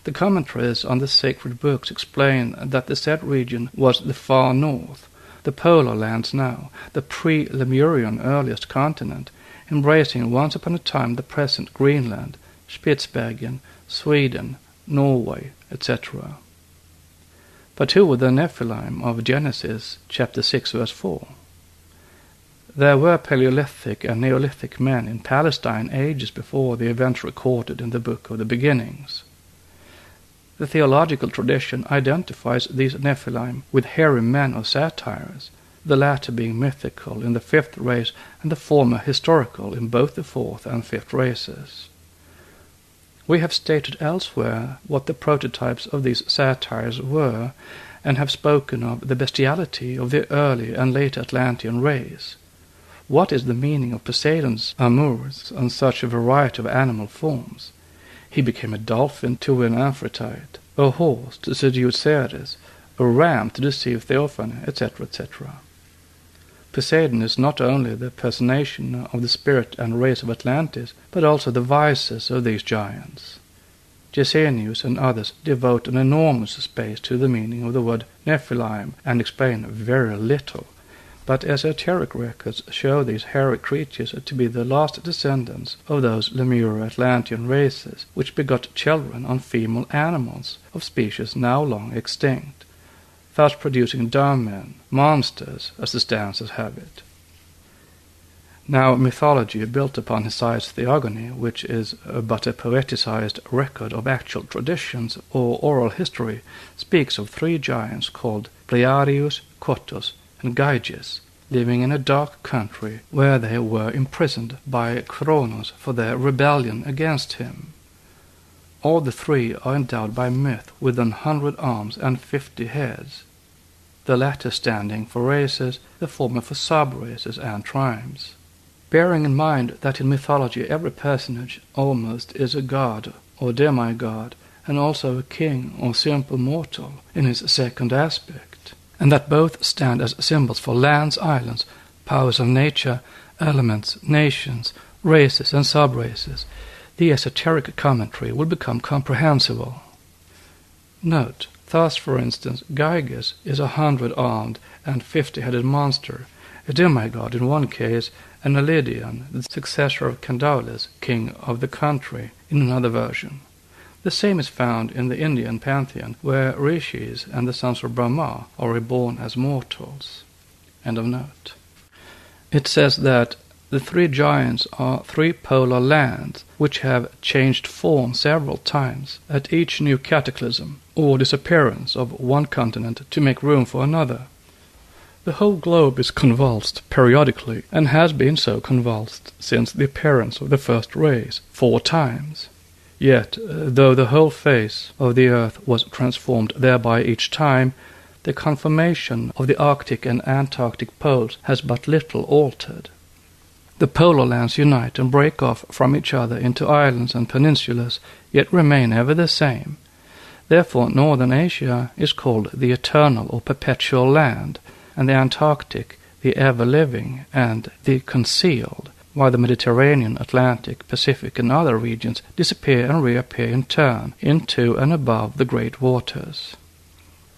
The commentaries on the sacred books explain that the said region was the far north, the polar lands now, the pre-Lemurian earliest continent, embracing once upon a time the present Greenland, Spitsbergen, Sweden, Norway, etc. But who were the Nephilim of Genesis chapter 6 verse 4? There were Paleolithic and Neolithic men in Palestine ages before the events recorded in the Book of the Beginnings. The theological tradition identifies these Nephilim with hairy men of satyrs, the latter being mythical in the fifth race and the former historical in both the fourth and fifth races. We have stated elsewhere what the prototypes of these satyrs were, and have spoken of the bestiality of the early and late Atlantean race. What is the meaning of Poseidon's amours and such a variety of animal forms? He became a dolphin to win Aphrodite, a horse to seduce Ceres, a ram to deceive Theophany, etc., etc. Poseidon is not only the personation of the spirit and race of Atlantis, but also the vices of these giants. Gesenius and others devote an enormous space to the meaning of the word Nephilim and explain very little, but esoteric records show these hairy creatures to be the last descendants of those Lemuro-Atlantean races which begot children on female animals of species now long extinct, thus producing dumb men, monsters, as the stanzas have it. Now mythology built upon Hesiod's theogony, which is but a poeticized record of actual traditions or oral history, speaks of three giants called Briareus, Cottus, and Gyges, living in a dark country where they were imprisoned by Kronos for their rebellion against him. All the three are endowed by myth with 100 arms and 50 heads, the latter standing for races, the former for sub-races and tribes. Bearing in mind that in mythology every personage almost is a god or demigod, and also a king or simple mortal in his second aspect, and that both stand as symbols for lands, islands, powers of nature, elements, nations, races and sub-races, the esoteric commentary will become comprehensible. Note, thus for instance, Gyges is a 100-armed and 50-headed monster, a demigod in one case, and a Lydian, the successor of Candaules, king of the country, in another version. The same is found in the Indian pantheon, where rishis and the sons of Brahma are reborn as mortals. End of note. It says that the three giants are three polar lands, which have changed form several times at each new cataclysm, or disappearance of one continent to make room for another. The whole globe is convulsed periodically, and has been so convulsed since the appearance of the first rays 4 times. Yet, though the whole face of the earth was transformed thereby each time, the conformation of the Arctic and Antarctic poles has but little altered. The polar lands unite and break off from each other into islands and peninsulas, yet remain ever the same. Therefore Northern Asia is called the eternal or perpetual land, and the Antarctic the ever-living and the concealed, while the Mediterranean, Atlantic, Pacific and other regions disappear and reappear in turn into and above the great waters.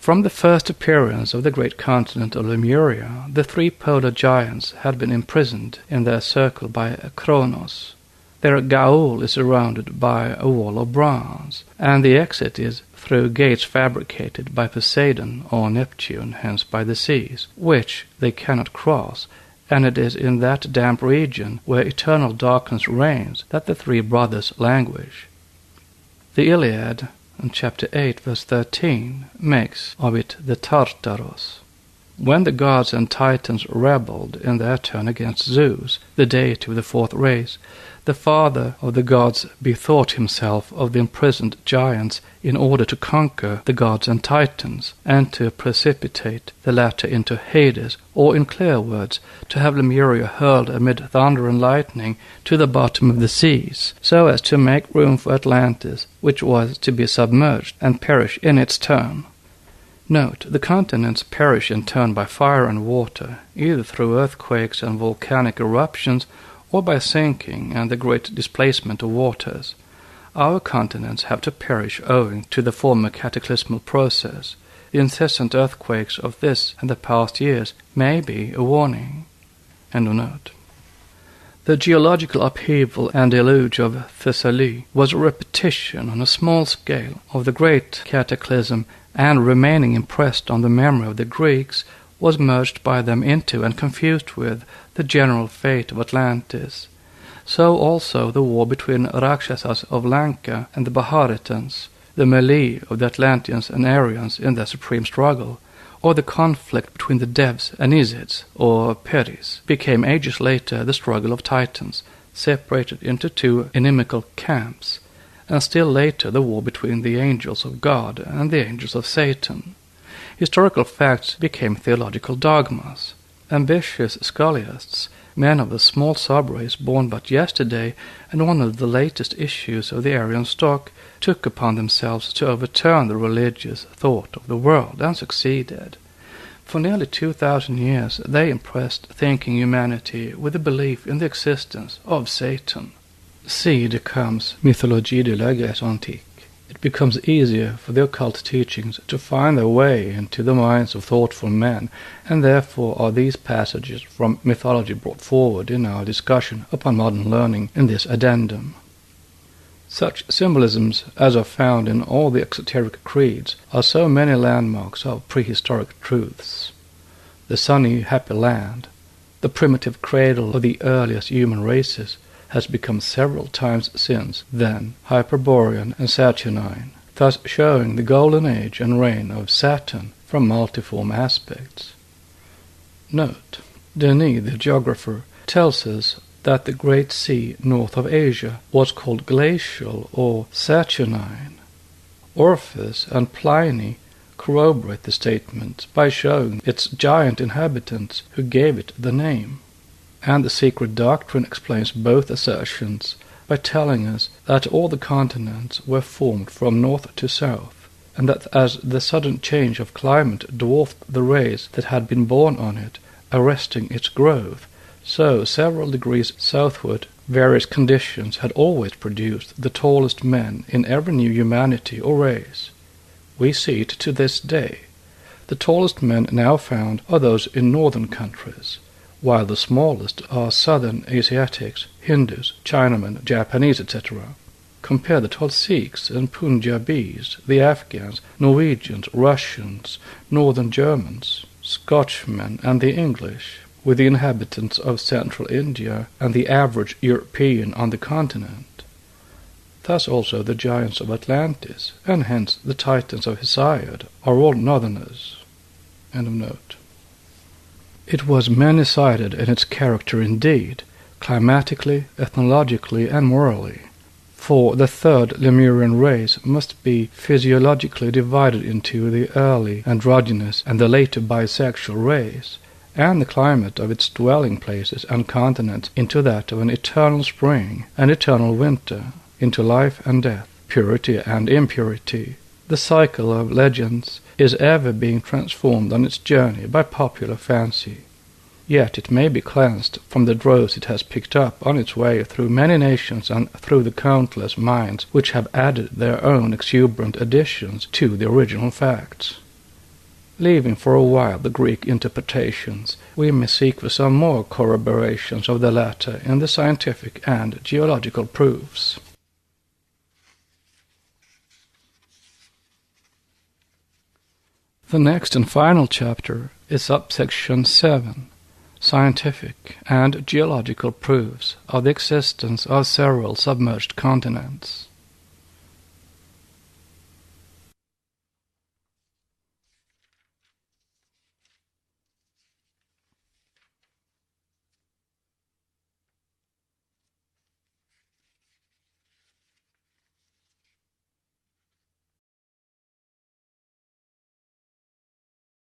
From the first appearance of the great continent of Lemuria, the three polar giants had been imprisoned in their circle by Kronos. Their gaol is surrounded by a wall of bronze, and the exit is through gates fabricated by Poseidon or Neptune, hence by the seas, which they cannot cross, and it is in that damp region where eternal darkness reigns that the three brothers languish. The Iliad, in chapter 8, verse 13, makes of it the Tartaros. When the gods and titans rebelled in their turn against Zeus, the deity of the fourth race, the father of the gods bethought himself of the imprisoned giants in order to conquer the gods and titans, and to precipitate the latter into Hades, or in clear words, to have Lemuria hurled amid thunder and lightning to the bottom of the seas, so as to make room for Atlantis, which was to be submerged and perish in its turn. Note, the continents perish in turn by fire and water, either through earthquakes and volcanic eruptions, or by sinking and the great displacement of waters. Our continents have to perish owing to the former cataclysmal process. The incessant earthquakes of this and the past years may be a warning. End of note. The geological upheaval and deluge of Thessaly was a repetition on a small scale of the great cataclysm, and remaining impressed on the memory of the Greeks, was merged by them into and confused with the general fate of Atlantis. So also the war between Rakshasas of Lanka and the Bharatans, the melee of the Atlanteans and Aryans in their supreme struggle, or the conflict between the Devs and Isids, or Peris, became ages later the struggle of Titans, separated into two inimical camps, and still later the war between the angels of God and the angels of Satan. Historical facts became theological dogmas. Ambitious scholiasts, men of the small sub-race born but yesterday and one of the latest issues of the Aryan stock, took upon themselves to overturn the religious thought of the world, and succeeded. For nearly 2,000 years they impressed thinking humanity with the belief in the existence of Satan. See De Camps' Mythologie de la Grèce antique. it becomes easier for the occult teachings to find their way into the minds of thoughtful men, and therefore are these passages from mythology brought forward in our discussion upon modern learning in this addendum. Such symbolisms as are found in all the exoteric creeds are so many landmarks of prehistoric truths. The sunny, happy land, the primitive cradle of the earliest human races, has become several times since then Hyperborean and Saturnine, thus showing the golden age and reign of Saturn from multiform aspects. Note: Denis, the geographer, tells us that the Great Sea north of Asia was called glacial or Saturnine. Orpheus and Pliny corroborate the statement by showing its giant inhabitants who gave it the name. And the secret doctrine explains both assertions by telling us that all the continents were formed from north to south, and that as the sudden change of climate dwarfed the race that had been born on it, arresting its growth, so several degrees southward various conditions had always produced the tallest men in every new humanity or race. We see it to this day. The tallest men now found are those in northern countries, while the smallest are southern Asiatics, Hindus, Chinamen, Japanese, etc. Compare the tall Sikhs and Punjabis, the Afghans, Norwegians, Russians, northern Germans, Scotchmen, and the English, with the inhabitants of central India and the average European on the continent. Thus also the giants of Atlantis, and hence the Titans of Hesiod, are all northerners. End of note. It was many-sided in its character indeed, climatically, ethnologically, and morally. For the third Lemurian race must be physiologically divided into the early androgynous and the later bisexual race, and the climate of its dwelling places and continents into that of an eternal spring and eternal winter, into life and death, purity and impurity. The cycle of legends is ever being transformed on its journey by popular fancy. Yet it may be cleansed from the dross it has picked up on its way through many nations and through the countless minds which have added their own exuberant additions to the original facts. Leaving for a while the Greek interpretations, we may seek for some more corroborations of the latter in the scientific and geological proofs. The next and final chapter is subsection 7, Scientific and Geological Proofs of the Existence of Several Submerged Continents.